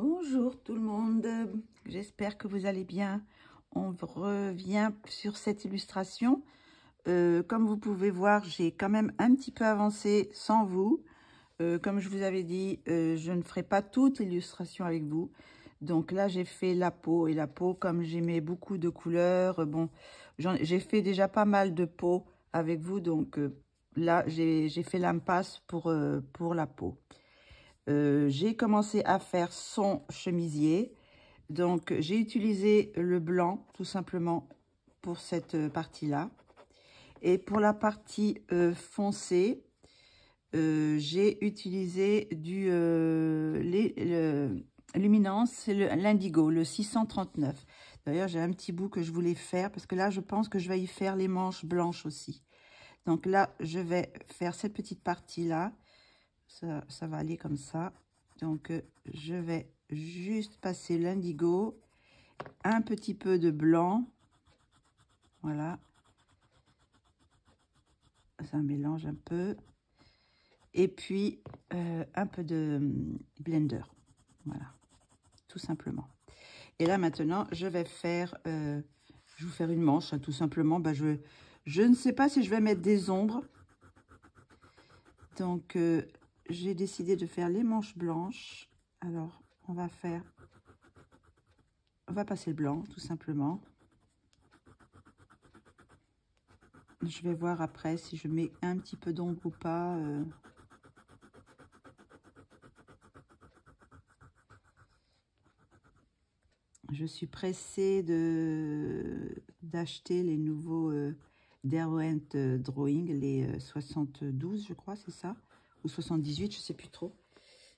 Bonjour tout le monde, j'espère que vous allez bien. On revient sur cette illustration. Comme vous pouvez voir, j'ai quand même un petit peu avancé sans vous. Comme je vous avais dit, je ne ferai pas toute l'illustration avec vous. Donc là, j'ai fait la peau. Et la peau, comme j'aimais beaucoup de couleurs, bon, j'ai fait déjà pas mal de peau avec vous. Donc là, j'ai fait l'impasse pour la peau. J'ai commencé à faire son chemisier. Donc, j'ai utilisé le blanc, tout simplement, pour cette partie-là. Et pour la partie foncée, j'ai utilisé du luminance, c'est l'indigo, le 639. D'ailleurs, j'ai un petit bout que je voulais faire, parce que là, je pense que je vais y faire les manches blanches aussi. Donc là, je vais faire cette petite partie-là. Ça va aller comme ça. Donc, je vais juste passer l'indigo, un petit peu de blanc. Voilà. Ça mélange un peu. Et puis, un peu de blender. Voilà. Tout simplement. Et là, maintenant, je vais faire... je vais vous faire une manche, hein, tout simplement. Bah, je ne sais pas si je vais mettre des ombres. Donc, j'ai décidé de faire les manches blanches. Alors, on va passer le blanc, tout simplement. Je vais voir après si je mets un petit peu d'ombre ou pas. Je suis pressée d'acheter les nouveaux Derwent Drawing, les 72, je crois, c'est ça, ou 78, je ne sais plus trop.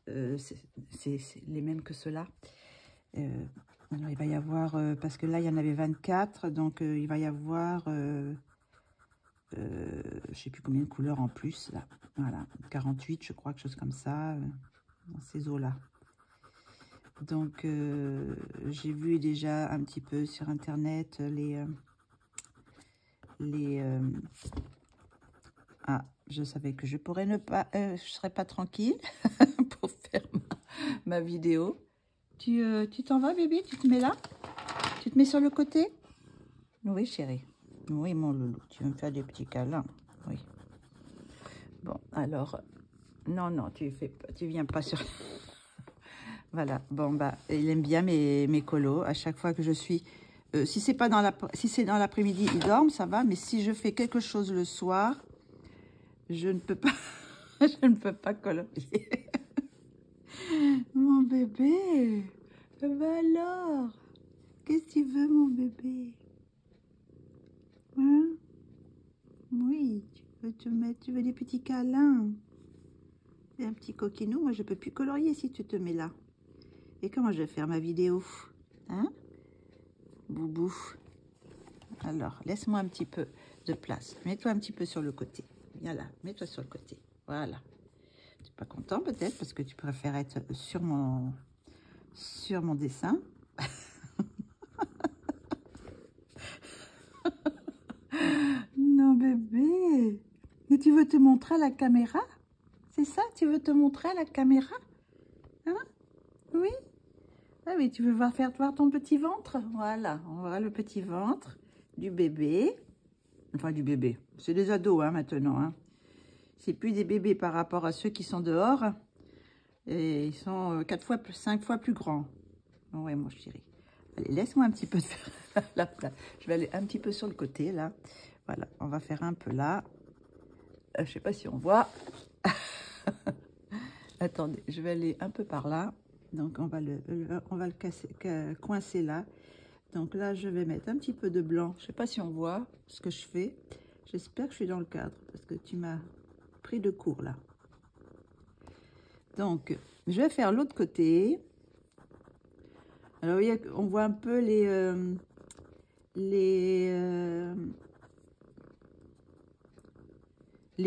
C'est les mêmes que ceux-là. Alors, il va y avoir, parce que là, il y en avait 24, donc il va y avoir, je ne sais plus combien de couleurs en plus, là. Voilà, 48, je crois, quelque chose comme ça, dans ces eaux-là. Donc, j'ai vu déjà un petit peu sur Internet Ah, je savais que je pourrais ne pas... je serais pas tranquille pour faire ma vidéo. Tu t'en vas, bébé? Tu te mets là? Tu te mets sur le côté? Oui, chérie. Oui, mon loulou. Tu veux me faire des petits câlins? Oui. Bon, alors... Non, tu viens pas sur... Voilà. Bon, bah, il aime bien mes colos. À chaque fois que je suis... si c'est dans l'après-midi, ils dorment, ça va. Mais si je fais quelque chose le soir, je ne peux pas... je ne peux pas colorier. Mon bébé. Bah alors, qu'est-ce que tu veux, mon bébé? Hein? Oui, tu veux des petits câlins. C'est un petit coquinou. Moi, je peux plus colorier si tu te mets là. Et comment je vais faire ma vidéo? Hein? Boubou. Alors, laisse-moi un petit peu de place. Mets-toi un petit peu sur le côté. Viens là, mets-toi sur le côté. Voilà. Tu n'es pas content peut-être parce que tu préfères être sur mon dessin. Non, bébé. Mais tu veux te montrer à la caméra? C'est ça? Tu veux te montrer à la caméra? Hein? Oui? Ah oui, tu veux faire voir ton petit ventre? Voilà, on voit le petit ventre du bébé. Enfin, du bébé. C'est des ados, hein, maintenant. Hein. C'est plus des bébés par rapport à ceux qui sont dehors. Et ils sont 5 fois plus grands. Oui, mon chéri. Allez, laisse-moi un petit peu faire la place. Je vais aller un petit peu sur le côté, là. Voilà, on va faire un peu là. Je ne sais pas si on voit. Attendez, je vais aller un peu par là. Donc, on va le coincer là. Donc là, je vais mettre un petit peu de blanc. Je ne sais pas si on voit ce que je fais. J'espère que je suis dans le cadre parce que tu m'as pris de court là. Donc, je vais faire l'autre côté. Alors, vous voyez, on voit un peu les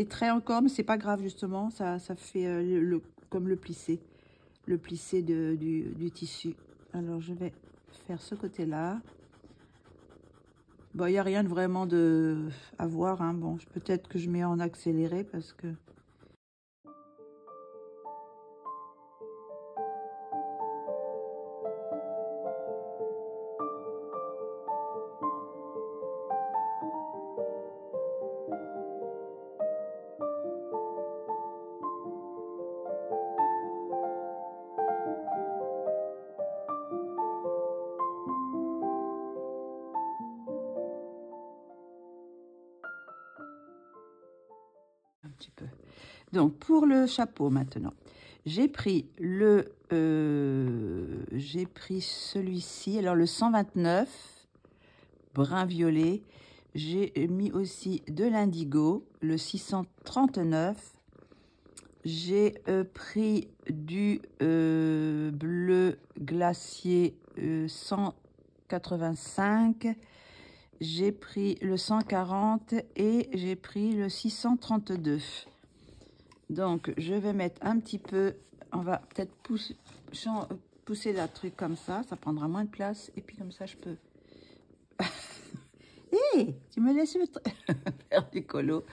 traits encore, mais c'est pas grave justement. Ça fait comme le plissé du tissu. Alors, je vais faire ce côté-là. Bon, il n'y a rien de vraiment à voir. Hein. Bon, peut-être que je mets en accéléré parce que... Donc, pour le chapeau maintenant, j'ai pris celui-ci, alors le 129, brun violet. J'ai mis aussi de l'indigo, le 639. J'ai pris du bleu glacier 185. J'ai pris le 140 et j'ai pris le 632. Donc, je vais mettre un petit peu, on va peut-être pousser la truc comme ça prendra moins de place. Et puis comme ça, je peux... Hé, tu me laisses faire du colo.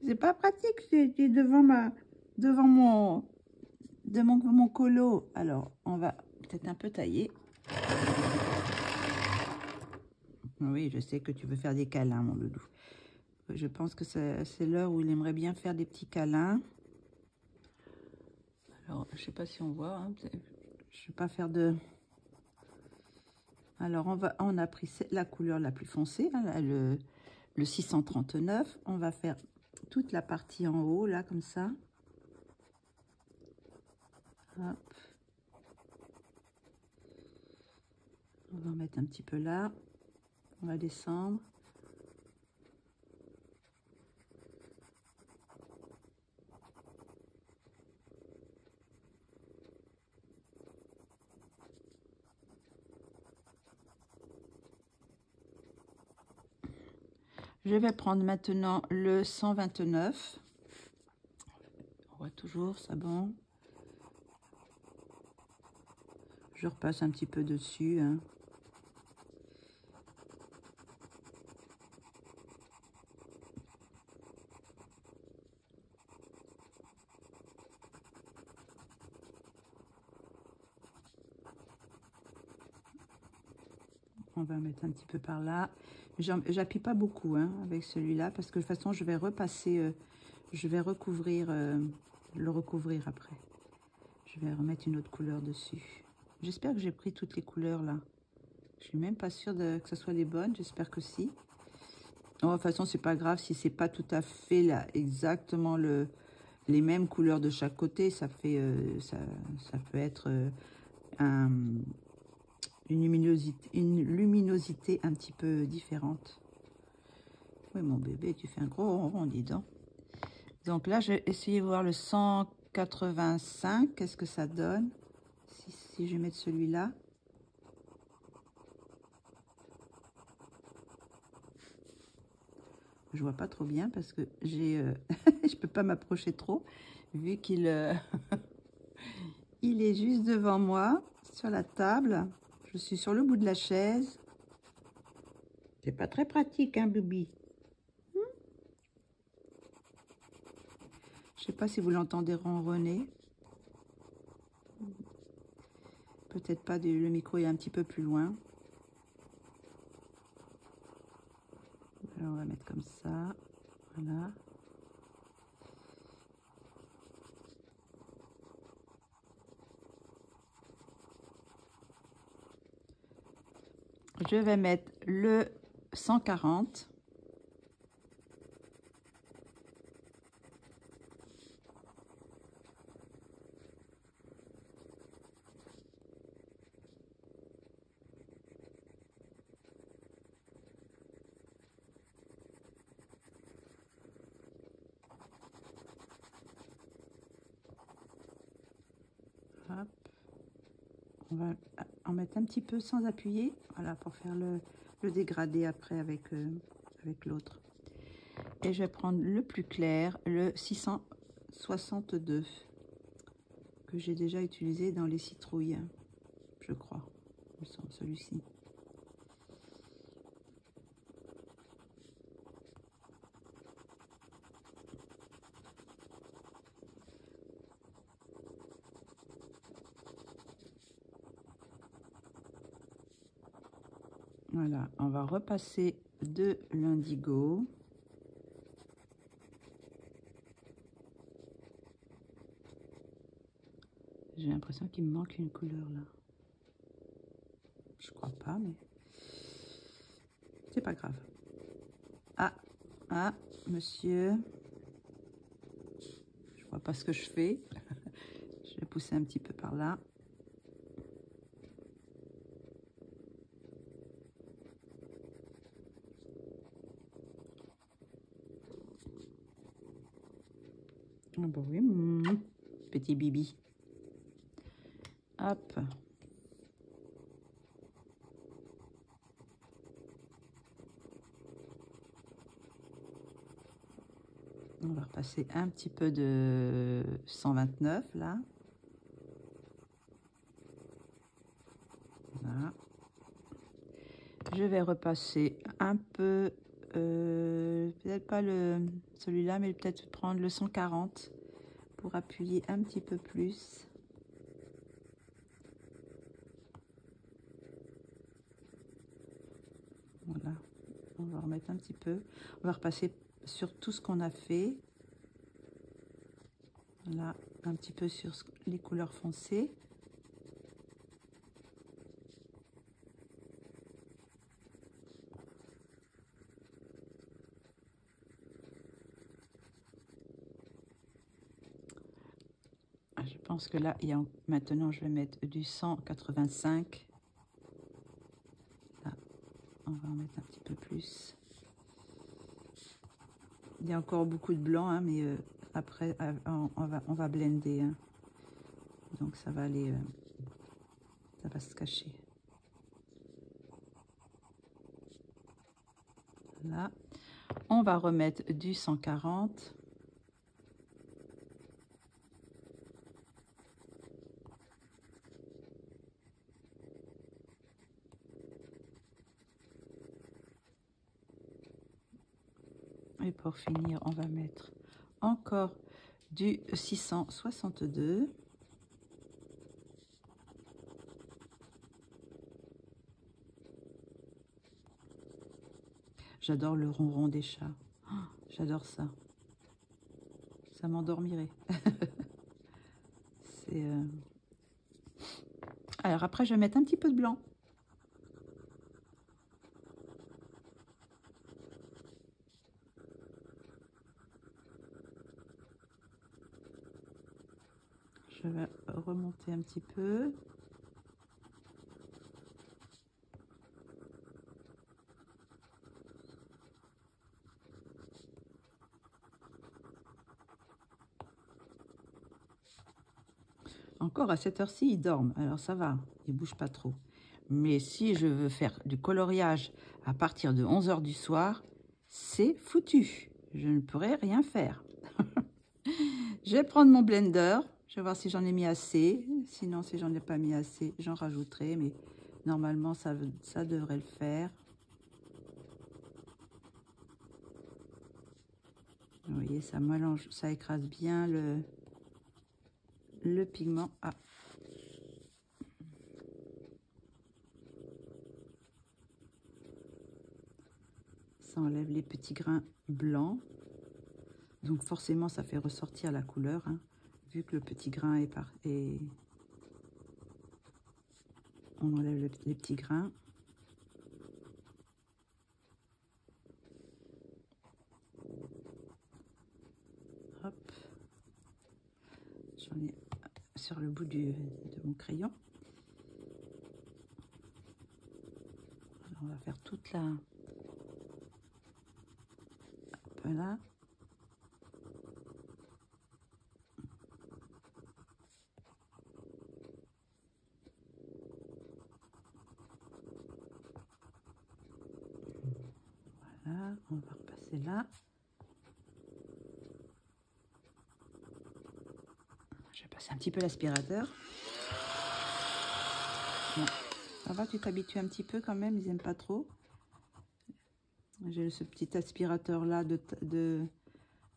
C'est pas pratique, tu es devant mon colo. Alors, on va peut-être un peu tailler. Oui, je sais que tu veux faire des câlins, mon loulou. Je pense que c'est l'heure où il aimerait bien faire des petits câlins. Alors, je sais pas si on voit. Hein, je vais pas faire de... Alors, on a pris la couleur la plus foncée, hein, le 639. On va faire toute la partie en haut, là, comme ça. Hop. On va en mettre un petit peu là. On va descendre. Je vais prendre maintenant le 129. On voit toujours, ça bon. Je repasse un petit peu dessus. Hein. On va mettre un petit peu par là. J'appuie pas beaucoup hein, avec celui-là parce que de toute façon je vais repasser, je vais recouvrir, le recouvrir après. Je vais remettre une autre couleur dessus. J'espère que j'ai pris toutes les couleurs là. Je suis même pas sûre que ce soit les bonnes. J'espère que si. Oh, de toute façon c'est pas grave si c'est pas tout à fait là exactement les mêmes couleurs de chaque côté. Ça fait, ça peut être une luminosité un petit peu différente. Oui, mon bébé, tu fais un gros ronron, dis donc. Donc là, je vais essayer de voir le 185. Qu'est-ce que ça donne si je vais mettre celui-là. Je vois pas trop bien parce que j'ai, je peux pas m'approcher trop vu qu'il il est juste devant moi sur la table. Je suis sur le bout de la chaise. C'est pas très pratique, hein, Bubi. Je sais pas si vous l'entendez ronronner. Peut-être pas, le micro est un petit peu plus loin. Alors, on va mettre comme ça. Voilà. Je vais mettre le 140. Hop. On va en mettre un petit peu sans appuyer, voilà, pour faire le dégradé après avec l'autre. Et je vais prendre le plus clair, le 662, que j'ai déjà utilisé dans les citrouilles, je crois, il me semble, celui-ci. Voilà, on va repasser de l'indigo. J'ai l'impression qu'il me manque une couleur là. Je crois pas, mais c'est pas grave. Ah, monsieur. vois pas ce que je fais. Je vais pousser un petit peu par là. Ah bah oui, petit bibi. Hop. On va repasser un petit peu de 129 là. Voilà. Je vais repasser un peu, peut-être pas celui-là, mais peut-être prendre le 140 pour appuyer un petit peu plus. Voilà, on va remettre un petit peu. On va repasser sur tout ce qu'on a fait. Là, un petit peu sur les couleurs foncées. Je pense que là, maintenant, je vais mettre du 185. Là, on va en mettre un petit peu plus. Il y a encore beaucoup de blanc, hein, mais après, on va blender. Hein. Donc, ça va aller... ça va se cacher. Là, on va remettre du 140. Et pour finir, on va mettre encore du 662. J'adore le ronron des chats. Oh, j'adore ça. Ça m'endormirait. C'est... Alors après, je vais mettre un petit peu de blanc. Je vais remonter un petit peu. Encore à cette heure-ci, ils dorment. Alors ça va, ils ne bougent pas trop. Mais si je veux faire du coloriage à partir de 11 h du soir, c'est foutu. Je ne pourrai rien faire. Je vais prendre mon blender. Je vais voir si j'en ai mis assez. Sinon, si j'en ai pas mis assez, j'en rajouterai. Mais normalement, ça devrait le faire. Vous voyez, ça mélange, ça écrase bien le pigment. Ah. Ça enlève les petits grains blancs. Donc forcément, ça fait ressortir la couleur, hein, vu que le petit grain est on enlève les petits grains. Hop. J'en ai sur le bout de mon crayon. Alors, on va faire toute la... Voilà. Voilà, on va repasser là. Je vais passer un petit peu l'aspirateur. Bon, ça va, tu t'habitues un petit peu quand même, ils n'aiment pas trop. J'ai ce petit aspirateur là de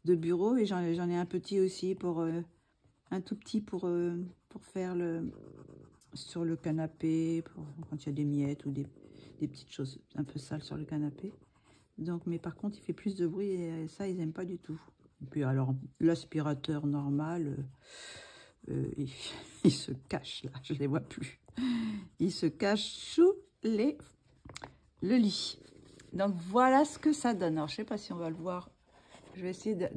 bureau et j'en ai un petit aussi pour un tout petit pour faire sur le canapé, quand il y a des miettes ou des petites choses un peu sales sur le canapé. Donc, mais par contre, il fait plus de bruit et ça, ils n'aiment pas du tout. Et puis alors, l'aspirateur normal, il se cache là, je ne les vois plus. Il se cache sous le lit. Donc, voilà ce que ça donne. Alors, je ne sais pas si on va le voir. Je vais essayer de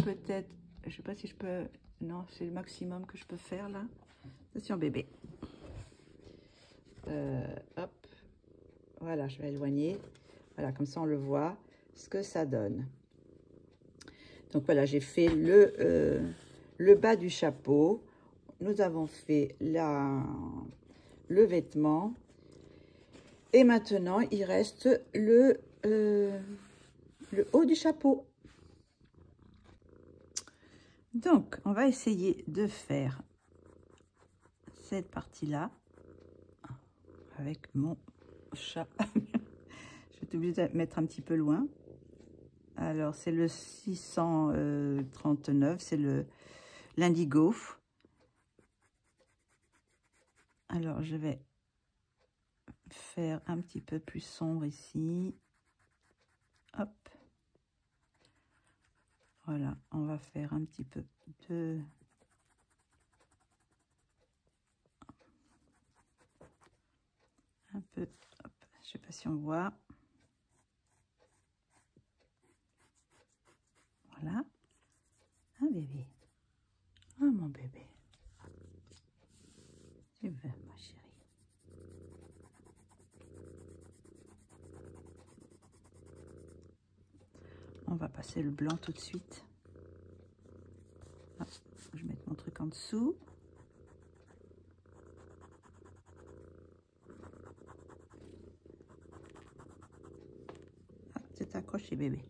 peut-être Je sais pas si je peux... Non, c'est le maximum que je peux faire là. Attention bébé. Hop. Voilà, je vais éloigner. Voilà, comme ça on le voit ce que ça donne. Donc voilà, j'ai fait le bas du chapeau. Nous avons fait le vêtement. Et maintenant, il reste le haut du chapeau. Donc, on va essayer de faire cette partie-là avec mon chat. Je vais être obligée de mettre un petit peu loin. Alors, c'est le 639, c'est l'indigo. Alors, je vais faire un petit peu plus sombre ici. Hop. Voilà, on va faire un petit peu de... Un peu, hop, je sais pas si on voit. Voilà. Un bébé. Oh mon bébé. Tu veux, ma chérie. On va passer le blanc tout de suite. Hop, je vais mettre mon truc en dessous. Hop, c'est accroché bébé.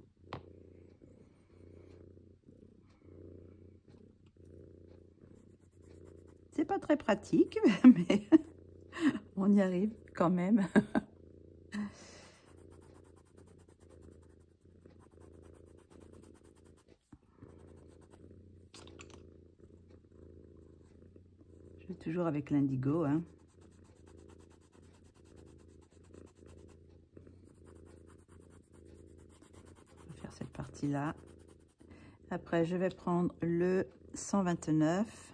C'est pas très pratique, mais on y arrive quand même. Je vais toujours avec l'indigo, hein. Je vais faire cette partie-là. Après, je vais prendre le 129.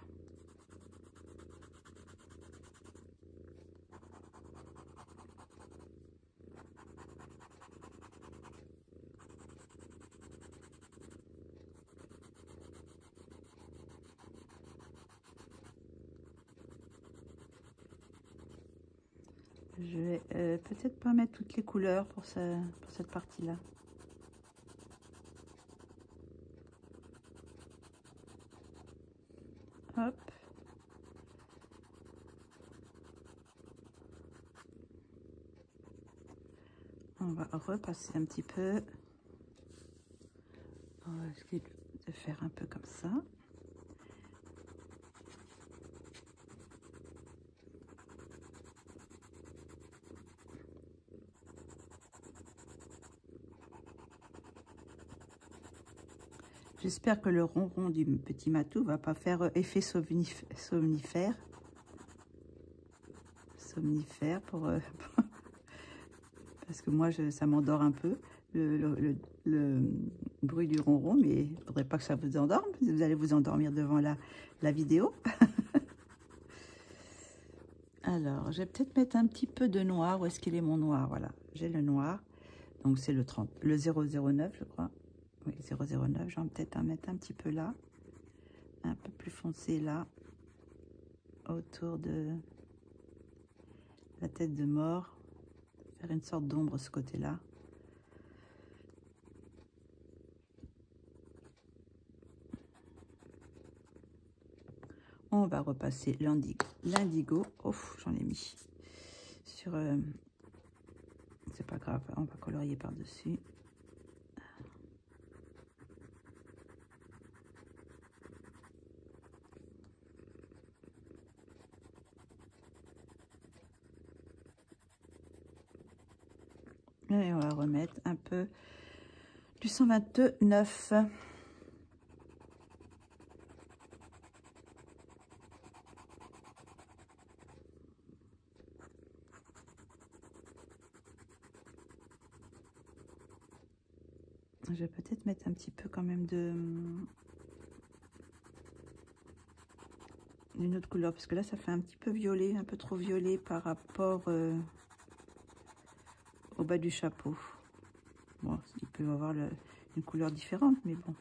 Je vais peut-être pas mettre toutes les couleurs pour cette partie-là. Hop. On va repasser un petit peu. On va essayer de faire un peu comme ça. J'espère que le ronron du petit matou va pas faire effet somnifère. Somnifère pour parce que moi ça m'endort un peu le bruit du ronron, mais il ne faudrait pas que ça vous endorme. Vous allez vous endormir devant la vidéo. Alors, je vais peut-être mettre un petit peu de noir. Où est-ce qu'il est mon noir? Voilà, j'ai le noir. Donc c'est le 009, je crois. Oui, 009, je vais peut-être en mettre un petit peu là. Un peu plus foncé là. Autour de la tête de mort. Faire une sorte d'ombre ce côté-là. On va repasser l'indigo. Oh, j'en ai mis. Sur... c'est pas grave, on va colorier par-dessus. Et on va remettre un peu du 129. Je vais peut-être mettre un petit peu quand même d'une autre couleur, parce que là ça fait un petit peu violet, un peu trop violet par rapport au bas du chapeau. Bon, il peut y avoir une couleur différente, mais bon.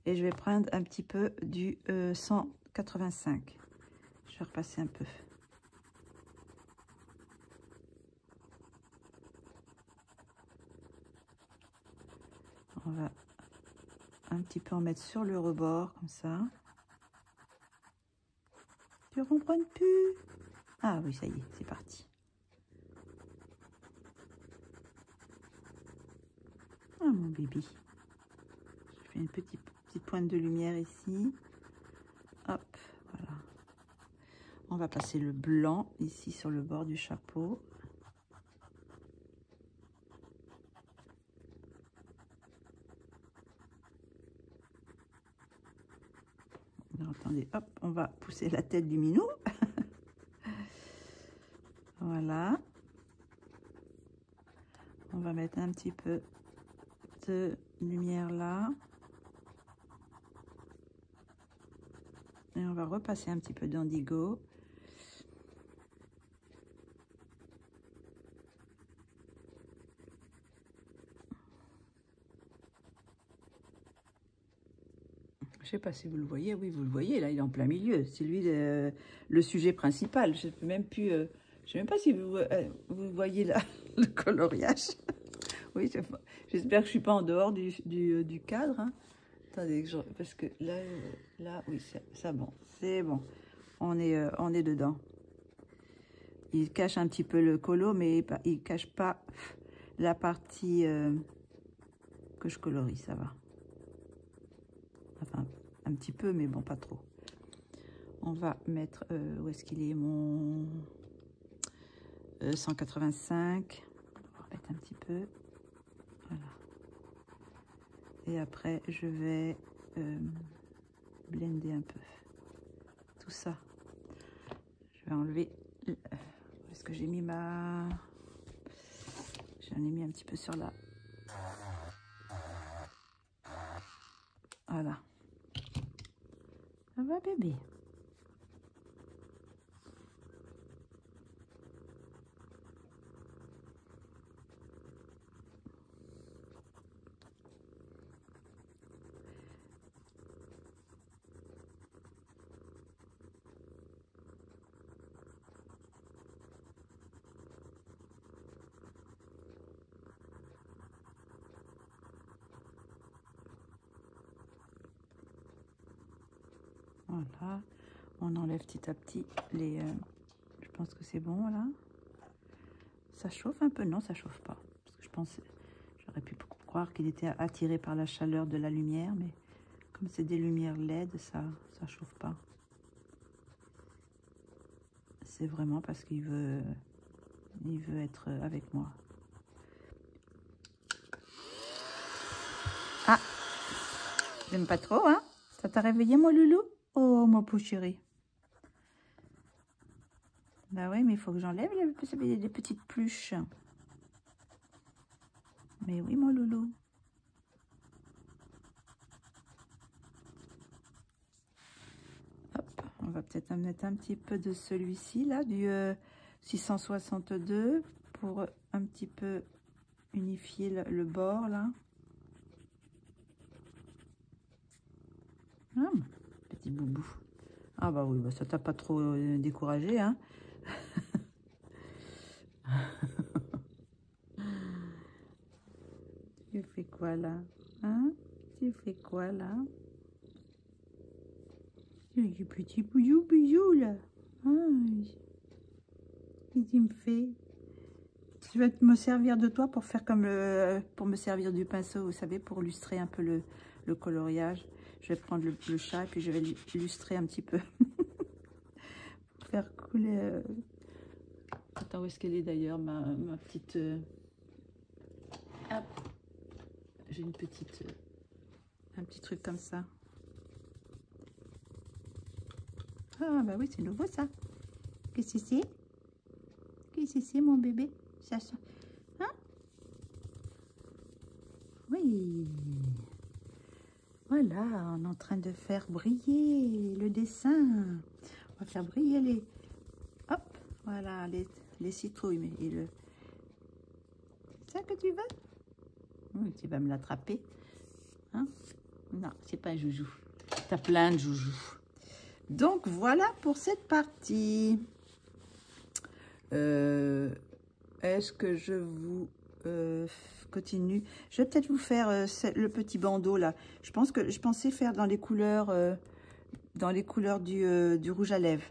Et je vais prendre un petit peu du 185. Je vais repasser un peu. On va un petit peu en mettre sur le rebord, comme ça. Tu ronronnes plus? Ah oui, ça y est, c'est parti. Ah, mon bébé. Je fais une petite pointe de lumière ici. Hop, voilà. On va passer le blanc ici sur le bord du chapeau. Alors, attendez, hop, on va pousser la tête du minou. Voilà. On va mettre un petit peu de lumière là. Et on va repasser un petit peu d'indigo. Je sais pas si vous le voyez. Oui, vous le voyez, là, il est en plein milieu. C'est lui le sujet principal. Je ne sais même plus... je sais même pas si vous voyez là le coloriage. Oui, j'espère que je suis pas en dehors du cadre. Hein. Attendez, parce que là oui, ça bon. C'est bon. On est dedans. Il cache un petit peu le colo, mais il cache pas la partie que je colorie, ça va. Enfin, un petit peu, mais bon, pas trop. On va mettre, où est-ce qu'il est, mon 185. On va remettre un petit peu. Voilà. Et après, je vais blender un peu tout ça. Je vais enlever... Est-ce que j'ai mis ma... J'en ai mis un petit peu sur la... Voilà. Ça va, bébé? Voilà, on enlève petit à petit les... je pense que c'est bon, là. Ça chauffe un peu? Non, ça chauffe pas. Parce que je pense, j'aurais pu croire qu'il était attiré par la chaleur de la lumière, mais comme c'est des lumières LED, ça chauffe pas. C'est vraiment parce qu'il veut être avec moi. Ah, j'aime pas trop, hein? Ça t'a réveillé, mon loulou? Oh, mon pauvre chéri. Bah oui, mais il faut que j'enlève les petites pluches. Mais oui, mon loulou. Hop, on va peut-être mettre un petit peu de celui-ci, là, du 662, pour un petit peu unifier le bord, là. Ah, petit boubou. Ah bah oui, bah ça t'a pas trop découragé, hein. Tu fais quoi là? Hein? Tu fais quoi là? Du petit bisou là. Qu'est-ce que tu me fais? Je vais me servir de toi pour faire comme pour me servir du pinceau, vous savez, pour illustrer un peu le coloriage. Je vais prendre le chat et puis je vais illustrer un petit peu. Faire couler... Attends, où est-ce qu'elle est d'ailleurs, ma petite... Hop. J'ai une petite... un petit truc comme ça. Ah bah oui, c'est nouveau ça. Qu'est-ce que c'est? Qu'est-ce que c'est, mon bébé? Ça sent... Hein? Oui. Voilà, on est en train de faire briller le dessin. On va faire briller les... Hop, voilà, les citrouilles. Mais c'est ça que tu veux? Oui, tu vas me l'attraper. Hein? Non, c'est pas un joujou. Tu as plein de joujoux. Donc, voilà pour cette partie. Est-ce que je vous continue? Je vais peut-être vous faire le petit bandeau là. Je pensais faire dans les couleurs, du rouge à lèvres.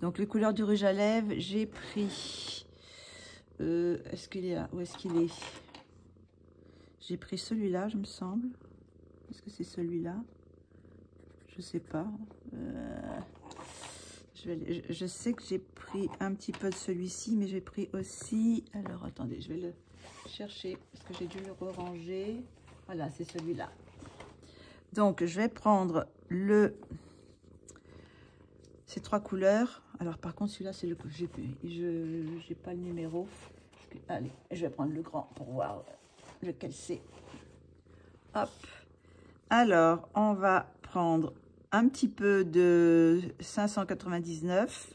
Donc, les couleurs du rouge à lèvres, j'ai pris... est-ce qu'il est là? Où est-ce qu'il est? J'ai pris celui-là, je me semble. Est-ce que c'est celui-là? Je sais pas. Je sais que j'ai pris un petit peu de celui-ci, mais j'ai pris aussi... Alors, attendez, je vais le chercher, parce que j'ai dû le ranger. Voilà, c'est celui-là. Donc, je vais prendre ces trois couleurs. Alors, par contre, celui-là, c'est le... J'ai pas le numéro. Allez, je vais prendre le grand pour voir lequel c'est. Hop. Alors, on va prendre un petit peu de 599,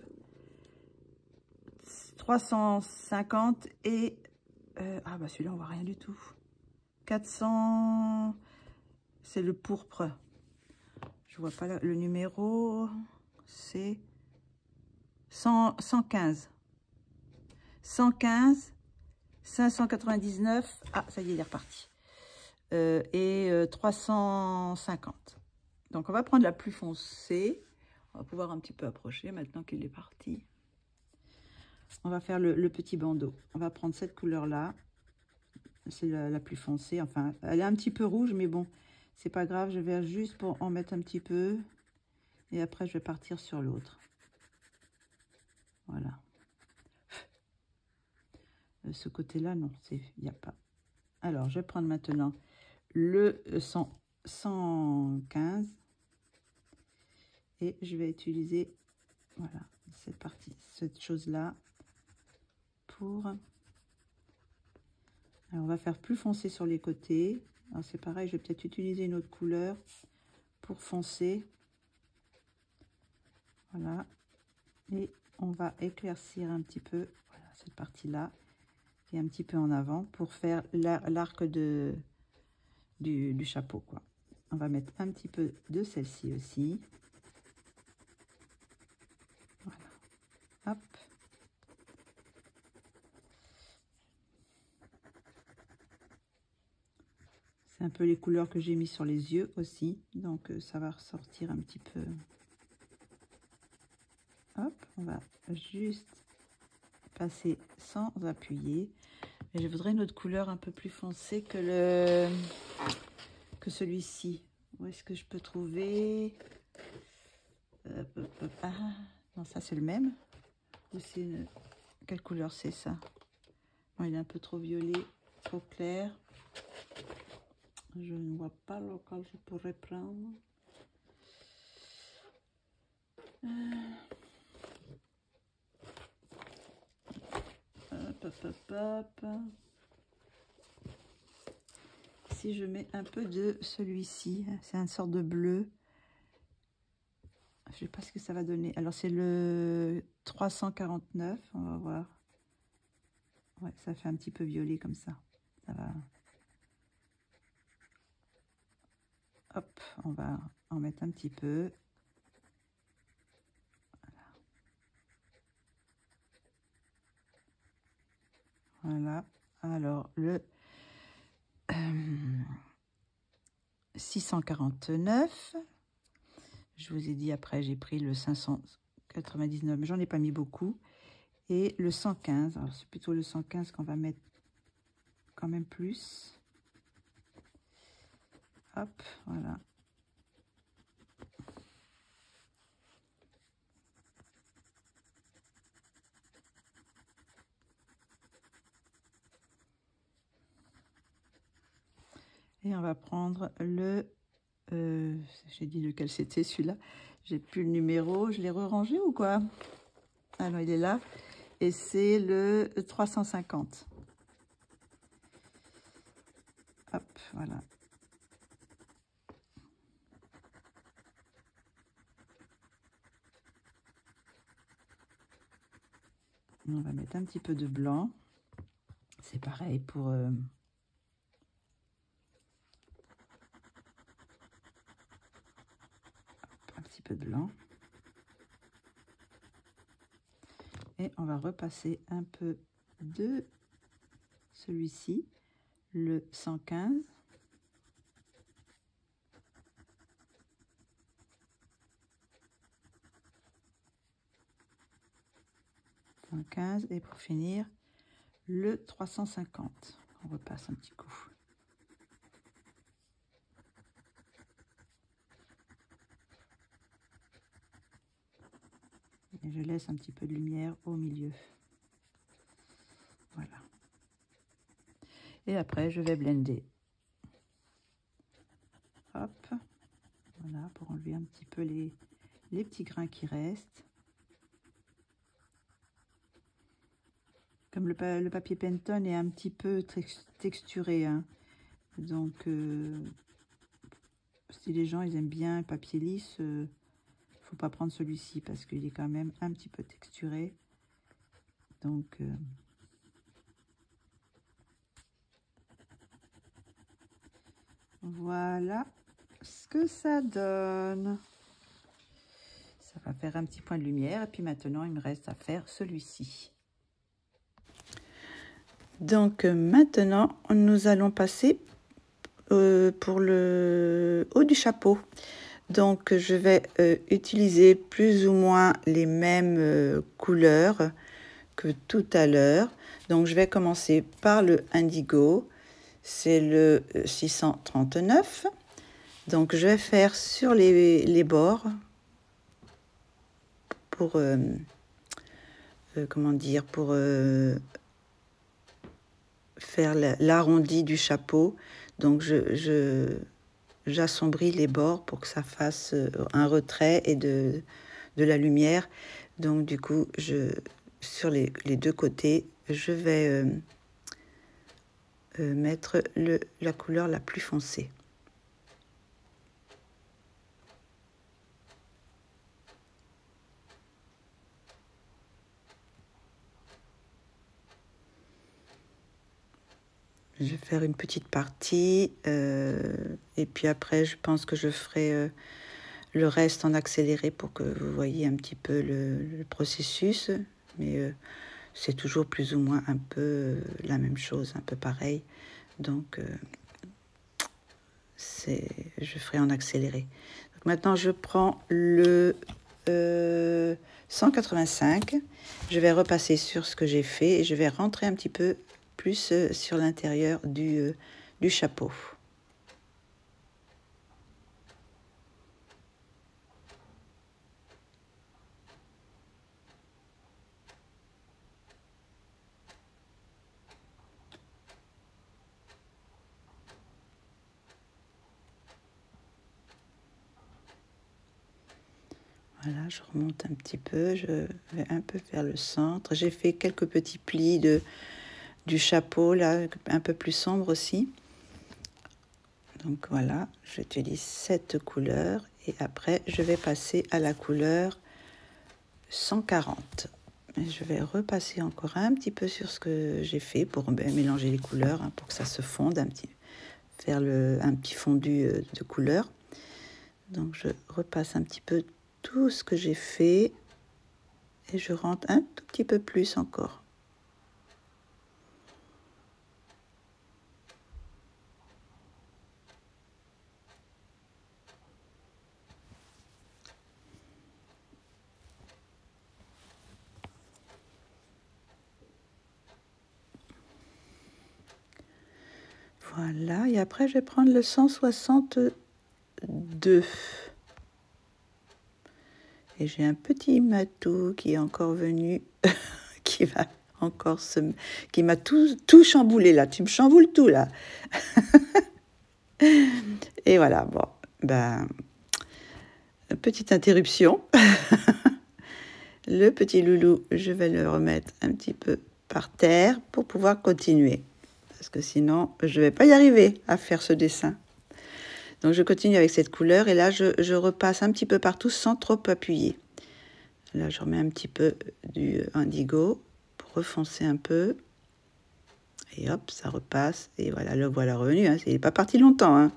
350 et... ah bah celui-là, on voit rien du tout. 400, c'est le pourpre. Je vois pas le numéro, c'est 115. 115, 599, ah ça y est, il est reparti. Et 350. Donc, on va prendre la plus foncée. On va pouvoir un petit peu approcher maintenant qu'il est parti. On va faire le petit bandeau. On va prendre cette couleur-là. C'est la plus foncée. Enfin, elle est un petit peu rouge, mais bon, c'est pas grave. Je vais juste pour en mettre un petit peu. Et après, je vais partir sur l'autre. Voilà. Ce côté-là, non, il n'y a pas. Alors, je vais prendre maintenant le 115. Et je vais utiliser, voilà, cette partie, cette chose-là pour... Alors, on va faire plus foncé sur les côtés. Alors, c'est pareil, je vais peut-être utiliser une autre couleur pour foncer. Voilà. Et on va éclaircir un petit peu, voilà, cette partie-là, qui est un petit peu en avant pour faire l'arc du chapeau, quoi. On va mettre un petit peu de celle-ci aussi. Hop. C'est un peu les couleurs que j'ai mis sur les yeux aussi. Donc, ça va ressortir un petit peu. Hop, on va juste passer sans appuyer. Et je voudrais une autre couleur un peu plus foncée que celui-ci. Où est-ce que je peux trouver? Ah, non, ça c'est le même. Ou c'est quelle couleur c'est ça? Non, il est un peu trop violet, trop clair. Je ne vois pas lequel je pourrais prendre. Hop. Si je mets un peu de celui-ci, c'est une sorte de bleu. Je ne sais pas ce que ça va donner. Alors, c'est le 349, on va voir. Ouais, ça fait un petit peu violet comme ça. Ça va. Hop, on va en mettre un petit peu. Voilà. Alors, le 649. Je vous ai dit, après, j'ai pris le 599, mais j'en ai pas mis beaucoup. Et le 115. Alors, c'est plutôt le 115 qu'on va mettre quand même plus. Hop, voilà. Et on va prendre le... j'ai dit lequel c'était celui-là. J'ai plus le numéro. Je l'ai re-rangé ou quoi? Ah non, il est là. Et c'est le 350. Hop, voilà. On va mettre un petit peu de blanc. C'est pareil pour... peu de blanc. Et on va repasser un peu de celui-ci, le 115. Et pour finir, le 350. On repasse un petit coup. Et je laisse un petit peu de lumière au milieu. Voilà. Et après, je vais blender. Hop. Voilà, pour enlever un petit peu les petits grains qui restent. Comme le papier Penton est un petit peu texturé, hein. Donc, si les gens ils aiment bien le papier lisse, faut pas prendre celui-ci parce qu'il est quand même un petit peu texturé. Donc, voilà ce que ça donne. Ça va faire un petit point de lumière. Et puis maintenant, il me reste à faire celui-ci. Donc, maintenant, nous allons passer pour le haut du chapeau. Donc, je vais utiliser plus ou moins les mêmes couleurs que tout à l'heure. Donc, je vais commencer par le indigo. C'est le 639. Donc, je vais faire sur les bords pour, comment dire, pour faire l'arrondi du chapeau. Donc, j'assombris les bords pour que ça fasse un retrait et de la lumière. Donc, du coup, sur les deux côtés, je vais mettre la couleur la plus foncée. Je vais faire une petite partie et puis après, je pense que je ferai le reste en accéléré pour que vous voyez un petit peu le processus. Mais c'est toujours plus ou moins un peu la même chose, un peu pareil. Donc, je ferai en accéléré. Donc, maintenant, je prends le 185. Je vais repasser sur ce que j'ai fait et je vais rentrer un petit peu plus sur l'intérieur du chapeau. Voilà, je remonte un petit peu, je vais un peu vers le centre. J'ai fait quelques petits plis du chapeau, là, un peu plus sombre aussi. Donc voilà, j'utilise cette couleur et après je vais passer à la couleur 140. Et je vais repasser encore un petit peu sur ce que j'ai fait pour mélanger les couleurs, hein, pour que ça se fonde un petit, faire un petit fondu de couleurs. Donc je repasse un petit peu tout ce que j'ai fait et je rentre un tout petit peu plus encore. Voilà, et après je vais prendre le 162. Et j'ai un petit matou qui est encore venu, qui m'a tout chamboulé là. Tu me chamboules tout là. Et voilà, bon, petite interruption. Le petit loulou, je vais le remettre un petit peu par terre pour pouvoir continuer. Parce que sinon, je ne vais pas y arriver à faire ce dessin. Donc, je continue avec cette couleur. Et là, je repasse un petit peu partout sans trop appuyer. Là, je remets un petit peu du indigo pour refoncer un peu. Et hop, ça repasse. Et voilà, le voilà revenu. Hein. Il n'est pas parti longtemps. Hein.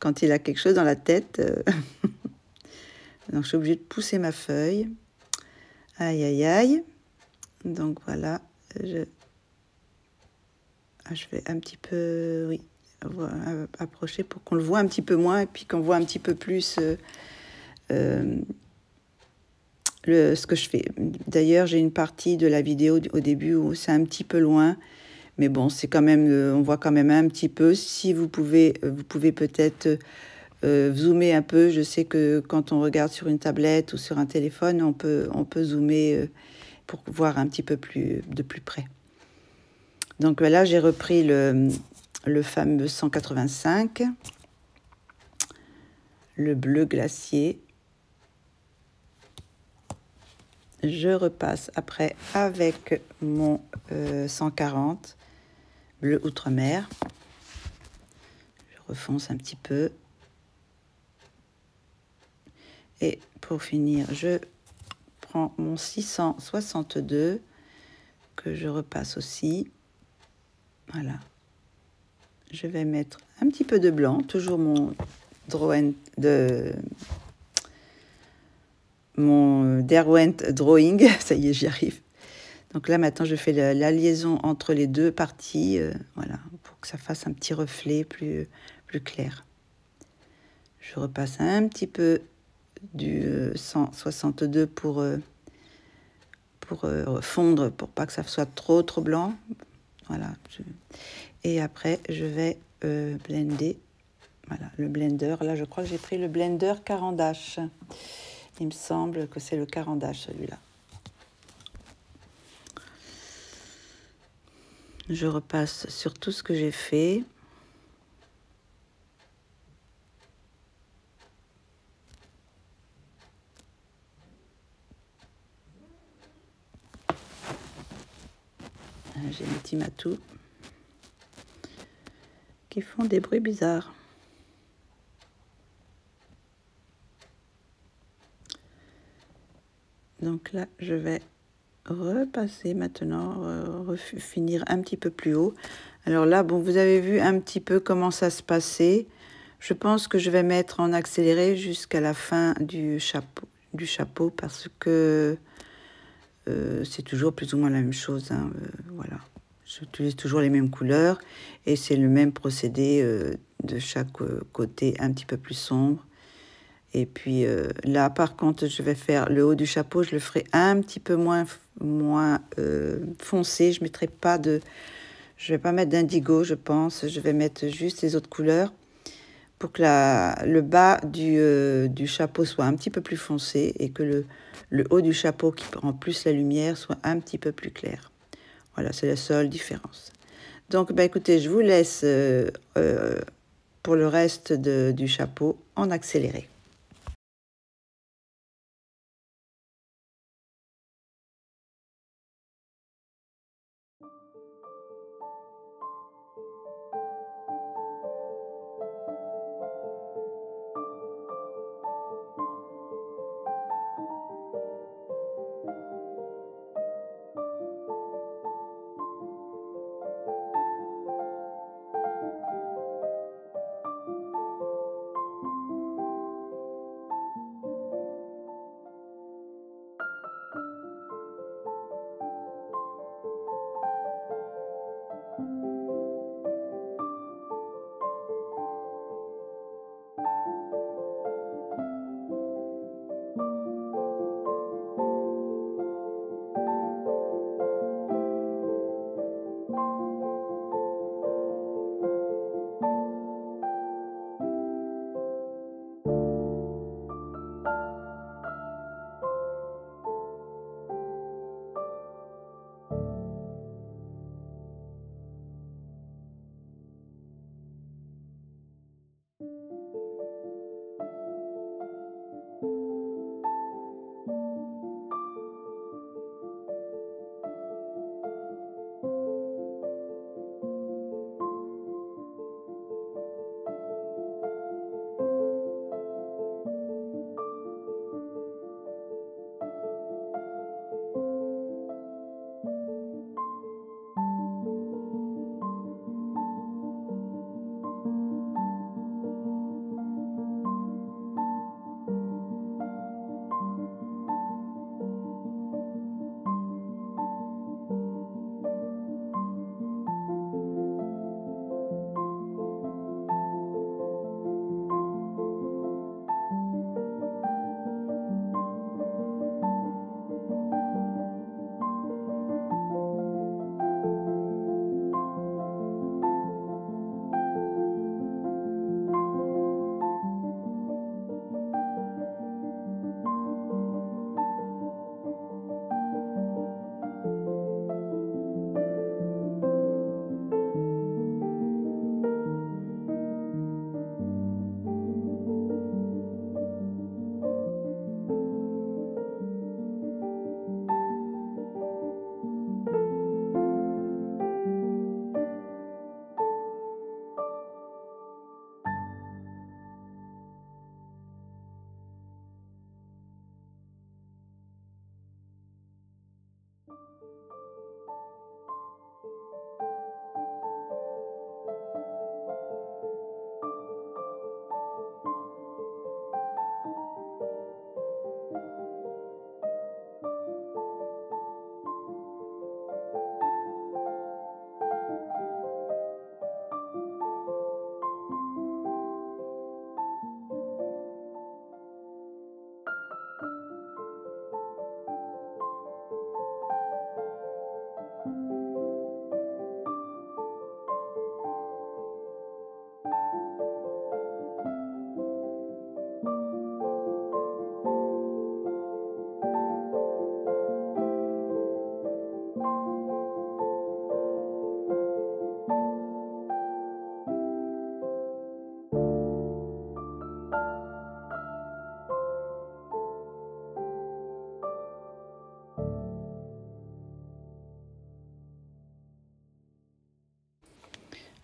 Quand il a quelque chose dans la tête. Donc, je suis obligée de pousser ma feuille. Aïe, aïe, aïe. Donc, voilà. Je vais un petit peu, oui, approcher pour qu'on le voit un petit peu moins et puis qu'on voit un petit peu plus ce que je fais. D'ailleurs, j'ai une partie de la vidéo au début où c'est un petit peu loin. Mais bon, c'est quand même, on voit quand même un petit peu. Si vous pouvez peut-être zoomer un peu. Je sais que quand on regarde sur une tablette ou sur un téléphone, on peut zoomer pour voir un petit peu de plus près. Donc là, j'ai repris le fameux 185, le bleu glacier. Je repasse après avec mon 140, bleu outre-mer. Je refonce un petit peu. Et pour finir, je prends mon 662 que je repasse aussi. Voilà. Je vais mettre un petit peu de blanc, toujours mon Derwent Drawing. Ça y est, j'y arrive. Donc là, maintenant, je fais la liaison entre les deux parties, voilà, pour que ça fasse un petit reflet plus clair. Je repasse un petit peu du 162 pour fondre, pour pas que ça soit trop blanc. Voilà. Et après, je vais blender. Voilà, le blender. Là, je crois que j'ai pris le blender Caran d'Ache. Il me semble que c'est le Caran d'Ache, celui-là. Je repasse sur tout ce que j'ai fait. J'ai mes petits matous qui font des bruits bizarres. Donc là, je vais repasser maintenant, finir un petit peu plus haut. Alors là, bon, vous avez vu un petit peu comment ça se passait. Je pense que je vais mettre en accéléré jusqu'à la fin du chapeau parce que c'est toujours plus ou moins la même chose. Hein, voilà. J'utilise toujours les mêmes couleurs et c'est le même procédé de chaque côté un petit peu plus sombre. Et puis là, par contre, je vais faire le haut du chapeau, je le ferai un petit peu moins foncé. Je vais pas mettre d'indigo, je pense. Je vais mettre juste les autres couleurs pour que le bas du chapeau soit un petit peu plus foncé et que le haut du chapeau qui prend plus la lumière soit un petit peu plus clair. Voilà, c'est la seule différence. Donc, bah, écoutez, je vous laisse pour le reste du chapeau en accéléré.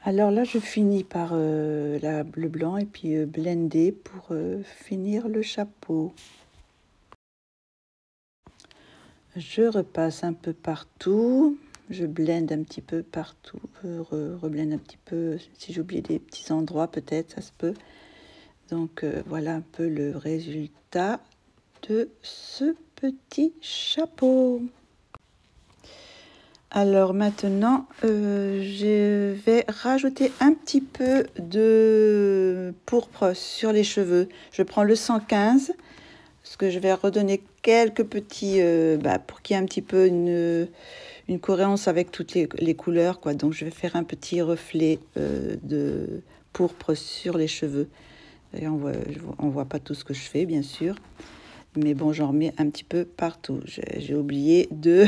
Alors là, je finis par le blanc et puis blender pour finir le chapeau. Je repasse un peu partout, je blende un petit peu partout, reblende un petit peu, si j'ai oublié des petits endroits peut-être, ça se peut. Donc voilà un peu le résultat de ce petit chapeau. Alors maintenant, je vais rajouter un petit peu de pourpre sur les cheveux. Je prends le 115, parce que je vais redonner quelques petits, pour qu'il y ait un petit peu une cohérence avec toutes les couleurs, quoi. Donc je vais faire un petit reflet de pourpre sur les cheveux. Et on voit pas tout ce que je fais, bien sûr. Mais bon, j'en remets un petit peu partout. J'ai oublié de...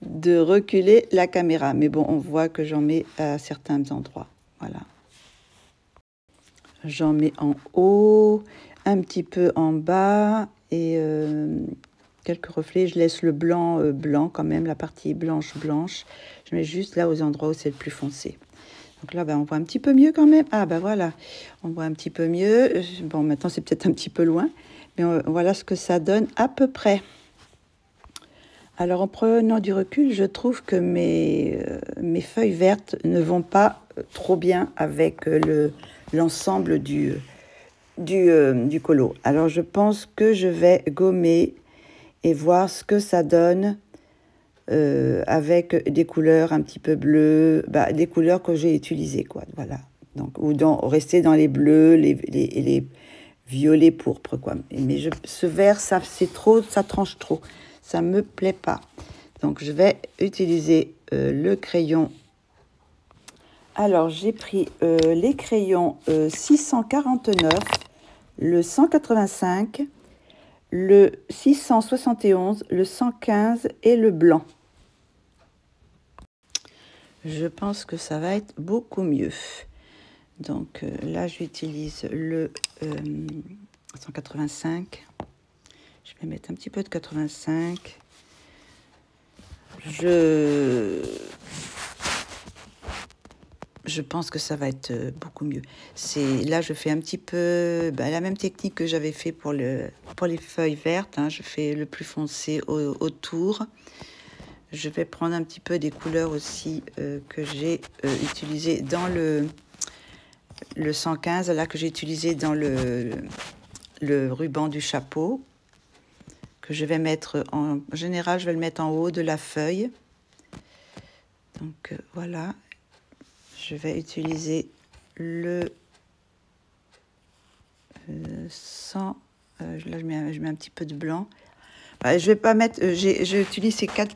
de reculer la caméra. Mais bon, on voit que j'en mets à certains endroits. Voilà. J'en mets en haut, un petit peu en bas et quelques reflets. Je laisse le blanc blanc quand même, la partie blanche. Je mets juste là aux endroits où c'est le plus foncé. Donc là, on voit un petit peu mieux quand même. Ah, voilà, on voit un petit peu mieux. Bon, maintenant, c'est peut-être un petit peu loin, mais voilà ce que ça donne à peu près. Alors, en prenant du recul, je trouve que mes feuilles vertes ne vont pas trop bien avec l'ensemble du colo. Alors, je pense que je vais gommer et voir ce que ça donne avec des couleurs un petit peu bleues, des couleurs que j'ai utilisées, quoi. Voilà. Donc, rester dans les bleus, les violets pourpres, quoi. Mais ce vert, ça tranche trop. Ça me plaît pas. Donc, je vais utiliser le crayon. Alors, j'ai pris les crayons 649, le 185, le 671, le 115 et le blanc. Je pense que ça va être beaucoup mieux. Donc là, j'utilise le 185. Je vais mettre un petit peu de 85. Je pense que ça va être beaucoup mieux. Là, je fais un petit peu la même technique que j'avais fait pour les feuilles vertes. Hein. Je fais le plus foncé autour. Je vais prendre un petit peu des couleurs aussi que j'ai utilisées dans le 115, là, que j'ai utilisé dans le ruban du chapeau, que je vais mettre en général, je vais le mettre en haut de la feuille. Donc voilà, je vais utiliser le 100, là je mets un petit peu de blanc. Je vais pas mettre, j'utilise ces quatre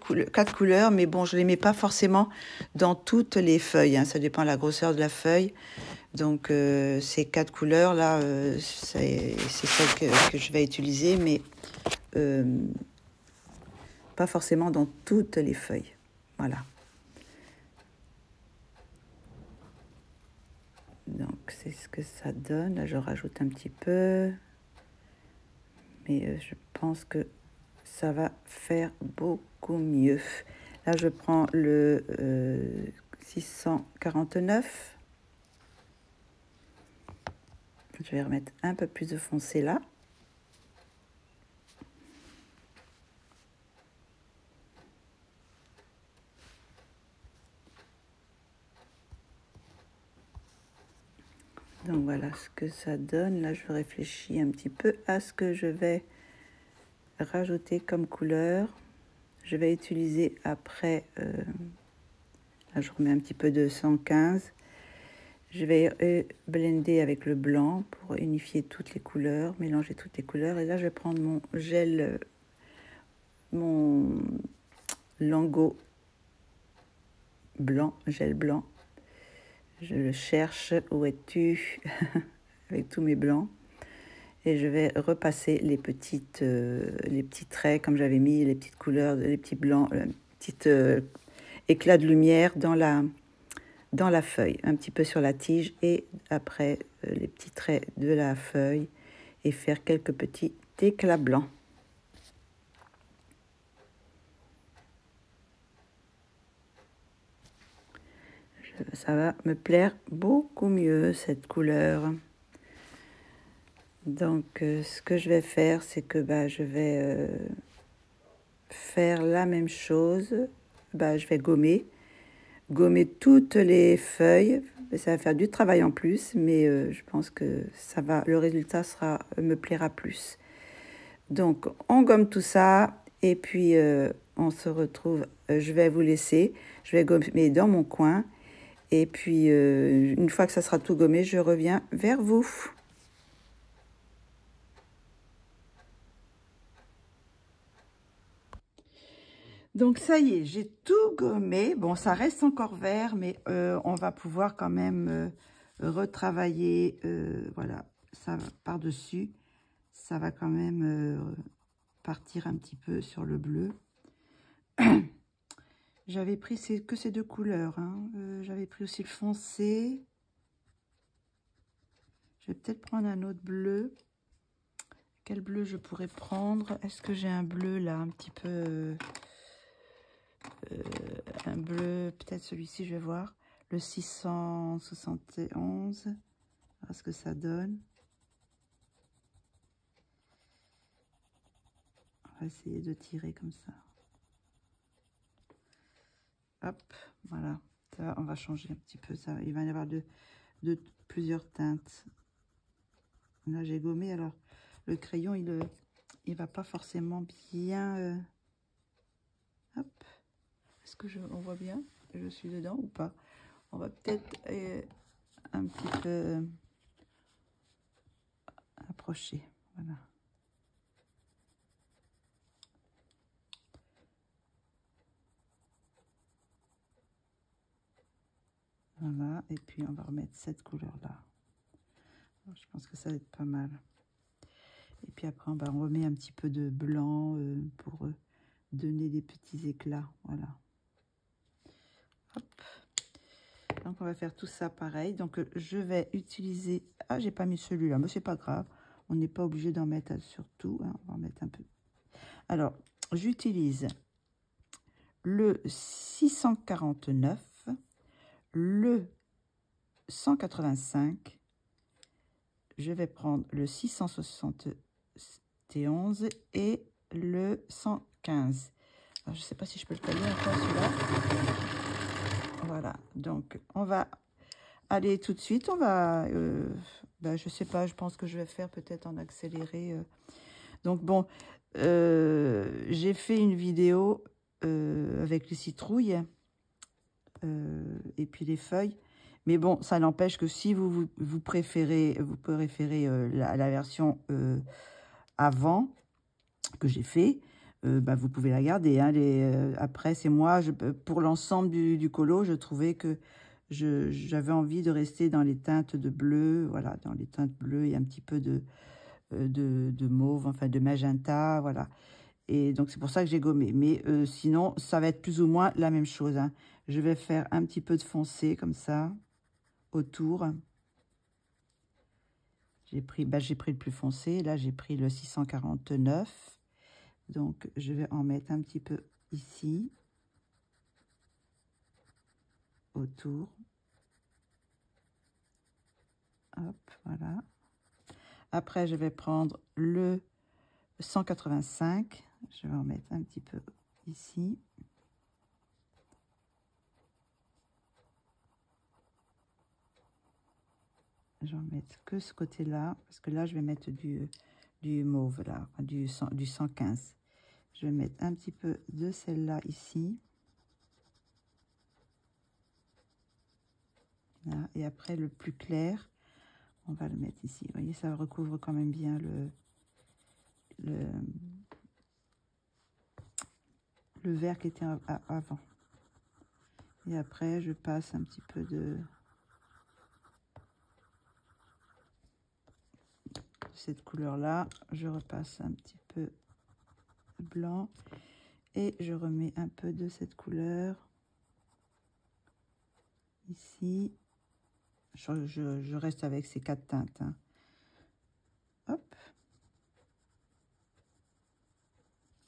couleurs, mais bon, je les mets pas forcément dans toutes les feuilles, hein, ça dépend de la grosseur de la feuille. Donc ces quatre couleurs là, c'est celles que je vais utiliser, mais pas forcément dans toutes les feuilles. Voilà. Donc c'est ce que ça donne. Là, je rajoute un petit peu, mais je pense que ça va faire beaucoup mieux. Là, je prends le 649. Je vais remettre un peu plus de foncé là. Donc voilà ce que ça donne. Là, je réfléchis un petit peu à ce que je vais rajouter comme couleur. Je vais utiliser après, là je remets un petit peu de 115. Je vais blender avec le blanc pour unifier toutes les couleurs, mélanger toutes les couleurs. Et là, je vais prendre mon gel, mon Lango blanc, gel blanc. Je le cherche, où es-tu? Avec tous mes blancs. Et je vais repasser les petits traits, comme j'avais mis, les petites couleurs, les petits blancs, petits éclats de lumière dans la feuille, un petit peu sur la tige, et après les petits traits de la feuille, et faire quelques petits éclats blancs. Je ça va me plaire beaucoup mieux, cette couleur. Donc, ce que je vais faire, c'est que je vais faire la même chose. Je vais gommer toutes les feuilles. Ça va faire du travail en plus, mais je pense que ça va, le résultat me plaira plus. Donc, on gomme tout ça et puis on se retrouve. Je vais vous laisser. Je vais gommer dans mon coin. Et puis, une fois que ça sera tout gommé, je reviens vers vous. Donc, ça y est, j'ai tout gommé. Bon, ça reste encore vert, mais on va pouvoir quand même retravailler. Voilà, ça par-dessus. Ça va quand même partir un petit peu sur le bleu. J'avais pris que ces deux couleurs. Hein. J'avais pris aussi le foncé. Je vais peut-être prendre un autre bleu. Quel bleu je pourrais prendre? Est-ce que j'ai un bleu là, un petit peu... un bleu, peut-être celui-ci, je vais voir. Le 671. Voir ce que ça donne. On va essayer de tirer comme ça. Hop, voilà. Ça, on va changer un petit peu ça. Il va y avoir plusieurs teintes. Là, j'ai gommé. Alors, le crayon, il va pas forcément bien... Hop. Est-ce que on voit bien? Je suis dedans ou pas? On va peut-être un petit peu approcher. Voilà. Voilà. Et puis, on va remettre cette couleur-là. Je pense que ça va être pas mal. Et puis après, on remet un petit peu de blanc pour donner des petits éclats. Voilà. Hop. Donc, on va faire tout ça pareil. Donc, je vais utiliser... Ah, j'ai pas mis celui-là, mais c'est pas grave. On n'est pas obligé d'en mettre sur tout. Hein. On va en mettre un peu. Alors, j'utilise le 649, le 185. Je vais prendre le 671 et le 115. Alors, je ne sais pas si je peux le caler encore celui-là. Voilà, donc on va aller tout de suite. On va, je sais pas, je pense que je vais faire peut-être en accéléré. Donc bon, j'ai fait une vidéo avec les citrouilles et puis les feuilles. Mais bon, ça n'empêche que si vous préférez la version avant que j'ai fait, vous pouvez la garder. Hein, après, c'est moi, pour l'ensemble du colo, je trouvais que j'avais envie de rester dans les teintes de bleu, voilà, dans les teintes bleues et un petit peu de mauve, enfin de magenta, voilà. Et donc, c'est pour ça que j'ai gommé. Mais sinon, ça va être plus ou moins la même chose. Hein. Je vais faire un petit peu de foncé comme ça, autour. J'ai pris le plus foncé. Là, j'ai pris le 649. Donc, je vais en mettre un petit peu ici, autour. Hop, voilà. Après, je vais prendre le 185. Je vais en mettre un petit peu ici. Je vais en mettre que ce côté-là, parce que là, je vais mettre du mauve, là, du 115. Je vais mettre un petit peu de celle-là ici. Là, et après, le plus clair, on va le mettre ici. Vous voyez, ça recouvre quand même bien le vert qui était avant. Et après, je passe un petit peu de cette couleur-là. Je repasse un petit peu blanc. Et je remets un peu de cette couleur ici. Je reste avec ces 4 teintes. Hein. Hop.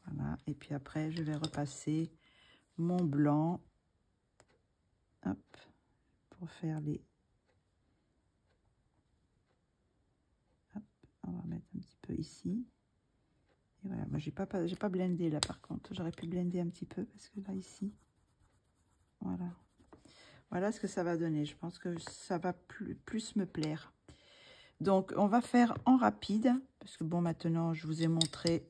Voilà. Et puis après, je vais repasser mon blanc. Hop. pour faire les... Hop, on va mettre un petit peu ici. Et voilà, moi j'ai pas blendé là par contre. J'aurais pu blender un petit peu parce que là ici, voilà. Voilà ce que ça va donner. Je pense que ça va plus me plaire. Donc on va faire en rapide parce que bon, maintenant je vous ai montré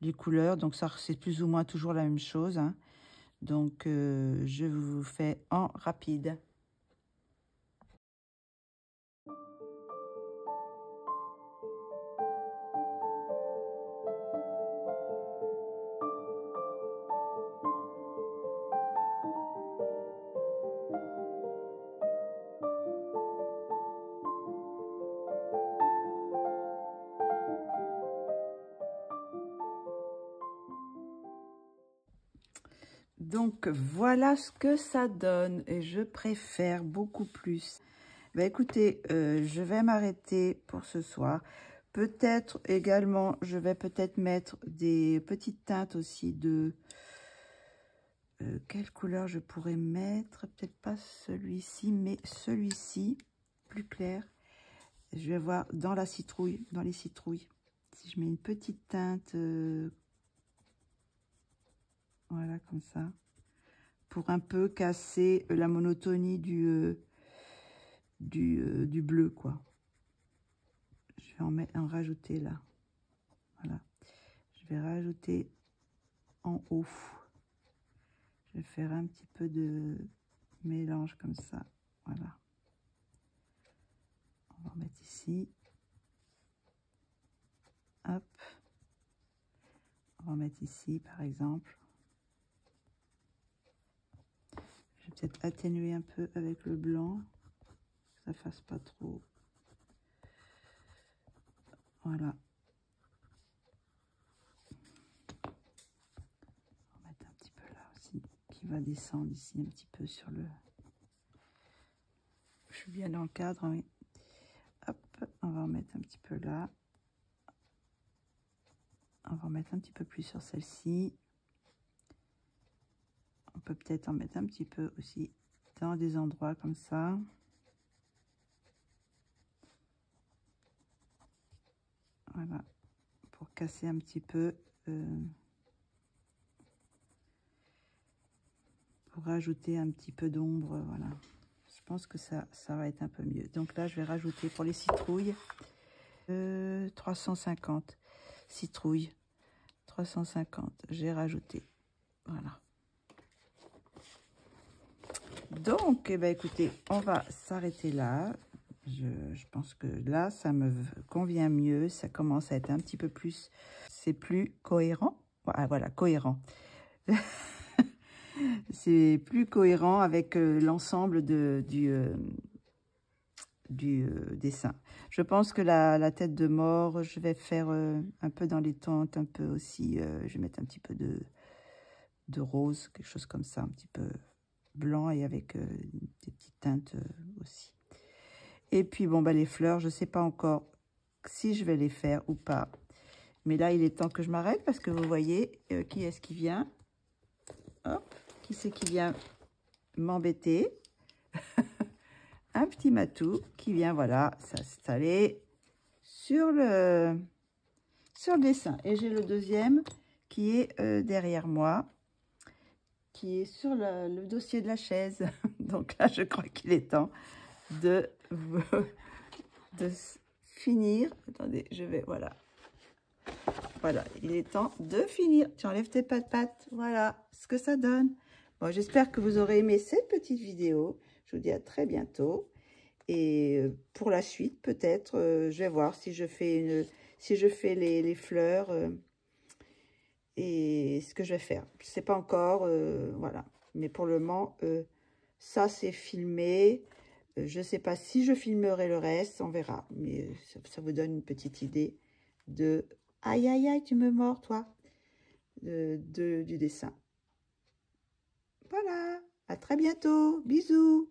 les couleurs, donc ça c'est plus ou moins toujours la même chose, hein. Donc je vous fais en rapide. Donc voilà ce que ça donne et je préfère beaucoup plus. Bah écoutez, je vais m'arrêter pour ce soir. Peut-être également, je vais peut-être mettre des petites teintes aussi de... quelle couleur je pourrais mettre? Peut-être pas celui-ci, mais celui-ci, plus clair. Je vais voir dans la citrouille, dans les citrouilles. Si je mets une petite teinte, voilà, comme ça. Pour un peu casser la monotonie du bleu, quoi. Je vais en rajouter là. Voilà. Je vais rajouter en haut. Je vais faire un petit peu de mélange comme ça. Voilà. On va en mettre ici. Hop. On va en mettre ici, par exemple. Je vais peut-être atténuer un peu avec le blanc. Que ça fasse pas trop. Voilà. On va mettre un petit peu là aussi, qui va descendre ici un petit peu sur le... Je suis bien dans le cadre, oui. Hop, on va en mettre un petit peu là. On va en mettre un petit peu plus sur celle-ci. On peut peut-être en mettre un petit peu aussi dans des endroits comme ça. Voilà, pour casser un petit peu, pour rajouter un petit peu d'ombre, voilà. Je pense que ça va être un peu mieux. Donc là, je vais rajouter pour les citrouilles 350 citrouilles, 350. J'ai rajouté, voilà. Donc, eh ben, écoutez, on va s'arrêter là. Je pense que là, ça me convient mieux. Ça commence à être un petit peu plus... C'est plus cohérent. Ah, voilà, cohérent. C'est plus cohérent avec l'ensemble du dessin. Je pense que la tête de mort, je vais faire un peu dans les teintes, un peu aussi... je vais mettre un petit peu de rose, quelque chose comme ça, un petit peu blanc et avec des petites teintes aussi. Et puis, bon, bah, les fleurs, je ne sais pas encore si je vais les faire ou pas. Mais là, il est temps que je m'arrête parce que vous voyez, qui est-ce qui vient? Hop, qui c'est qui vient m'embêter? Un petit matou qui vient, voilà, s'installer sur le dessin. Et j'ai le deuxième qui est derrière moi, qui est sur le dossier de la chaise. Donc là, je crois qu'il est temps de finir. Attendez, je vais, voilà. Voilà, il est temps de finir. Tu enlèves tes pattes. Voilà ce que ça donne. Bon, j'espère que vous aurez aimé cette petite vidéo. Je vous dis à très bientôt. Et pour la suite, peut-être, je vais voir si je fais les fleurs et ce que je vais faire. Je ne sais pas encore, voilà. Mais pour le moment, ça c'est filmé. Je ne sais pas si je filmerai le reste, on verra. Mais ça vous donne une petite idée de... Aïe, aïe, aïe, tu me mords, toi, du dessin. Voilà, à très bientôt. Bisous.